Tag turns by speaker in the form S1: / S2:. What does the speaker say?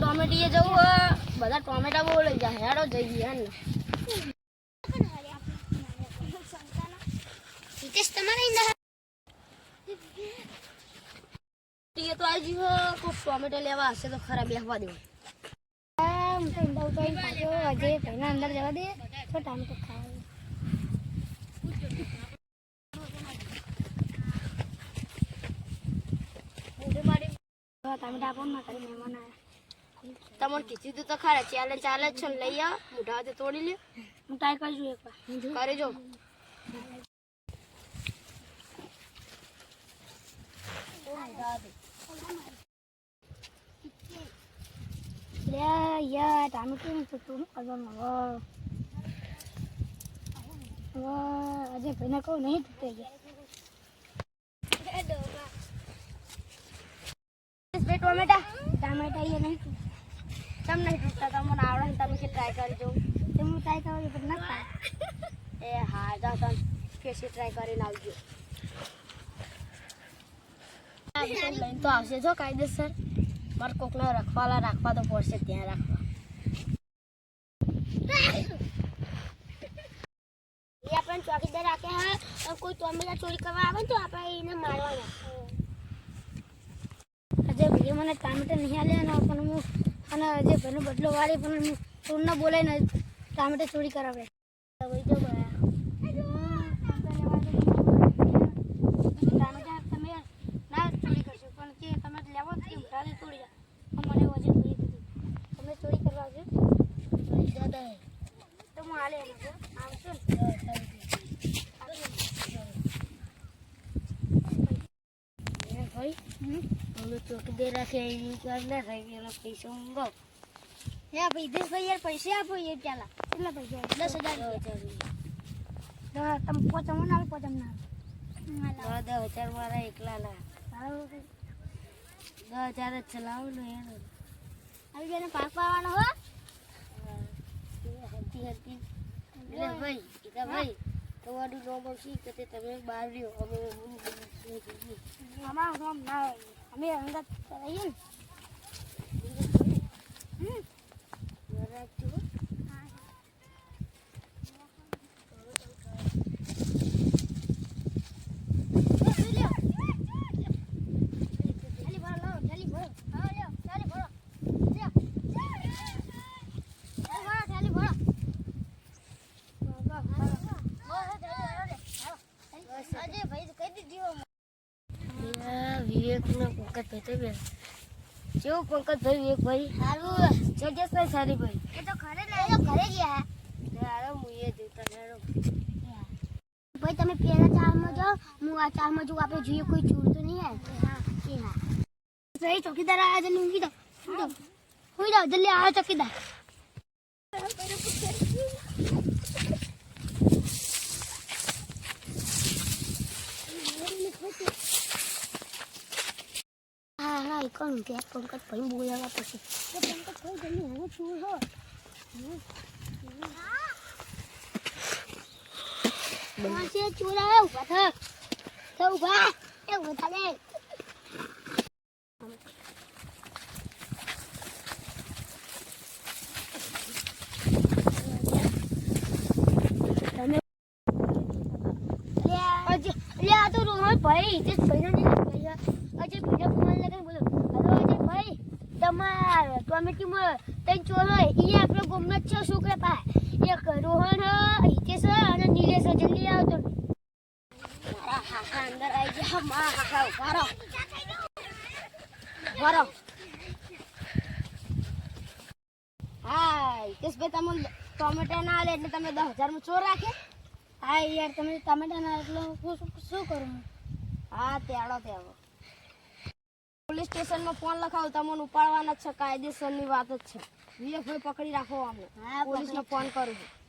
S1: ટોમેટીએ જવું બધા ટોમેટા બહુ લઈ જાય હેડો જઈએ હે ને તો આવી કોઈ ટોમેટો લેવા હશે તો ખરા બેસવા દેવું
S2: અંદર જવા દે તો ટામેટો ખાવા ટામેટા આપો માં કરી મહેમાન આવ્યા
S1: તમને કીધું તો ખરા ચાલે છે ને લઈ આવ મોઢા તો તોડી લે
S2: હું ટ્રાય કરજો એકવાર
S1: કરી જો
S2: યાર ટામેટું તું કરવાનું આજે ભાઈને કહું નહીં તૂટે ગયા
S1: ટમેટા એ નહીં તમ નહીં તૂટતા તમને આવડે ને તમે ટ્રાય કરજો
S2: હું ટ્રાય કરું પણ ના ખાય
S1: એ હા જા તમે કેસી ટ્રાય કરીને આવજો લઈને તો આવશે જો કાયદેસર મારે કોકને રાખવા તો પડશે ત્યાં રાખવા એ આપણે ચોકીદાર રાખે હા કોઈ ટોમેટા ચોરી કરવા આવે તો આપણે એને મારવાના
S2: અજય ભાઈ મને ટામેટા નહીં આલ્યા પણ હું અને અજય ભાઈનો બદલો વાળી પણ હું ચોરને બોલાવીને ટામેટા ચોરી કરાવે ટામેટા તમે ના ચોરી કરશો પણ કે તમે લેવો કે ઉઠાડી તોડી જાય મને વજન થઈ દીધું તમે ચોરી કરવા આવજો તો હું હાલે આવશો ને
S1: ભાઈ हम ચોકીદાર રાખે એની કર ના થાય એનો પૈસા ઊંઘો
S2: હે ભાઈ દે ભાઈ યાર પૈસા આપો એ ચાલા કેટલા પૈસા 10,000 તમે પોચમ ના પોચમ ના
S1: 10,000 મારા એકલા ના 10,000 જ ચલાવો ને યાર
S2: આવી જને પાક પાવાનો હો
S1: હતી એટલે ભાઈ તમારું નામ શી કે તમે બહાર રહ્યો અમે
S2: અમારું નામ ના અમે અંગત રહીએ ને
S1: વિવેકનો પંકજભાઈ તો જેવું પંકજભાઈ વિવેકભાઈ
S2: સારું
S1: જજેશભાઈ સારીભાઈ
S2: એ તો ઘરે ગયા
S1: હારો હું એ જોતા હારો
S2: ભાઈ તમે પેલા ચારમાં જાઓ હું આ ચારમાં જોઉં આપણે જોઈએ કોઈ ચોર તો નહીં આવે હા ભાઈ ચોકીદાર આવ્યા જલ્દી ઊંઘી જાઓ સુઈ જાઓ જલ્દી આવો ચોકીદાર હા કોણ કે પંકજ ભાઈ બોલાવા પછી પંકજ ભાઈ જલ્દી હું છું હો છે ચોરા ઉભા થા તો ઉભા એ ઉભા લે તમે લે આ તો રોહન ભાઈ જે ભાઈનો નહીં ગયા અજય ભાઈને ફોન લગાવી બોલો હેલો અજય ભાઈ તમાર ટોમેટીમાં તઈ ચોર હોય ઈ આપણો ગોમનો છે છોકરા પા એક રોહન હિતેશ અને નીલેશ જલ્દી આવતો
S1: મારા હાકા અંદર આવી ગયા મારા હાકા ઉભારો હા હિતેશભાઈ તમે ટોમેટા ના આલે એટલે તમે 10,000 માં ચોર રાખે
S2: હા યાર તમે ટમેટા ના એટલે શું કરું
S1: હા તેડો પોલીસ સ્ટેશનમાં ફોન લખાવો તમને ઉપાડવાના જ છે કાયદેસરની વાત જ છે વિવેકભાઈ પકડી રાખો અમને પોલીસને ફોન કરું છું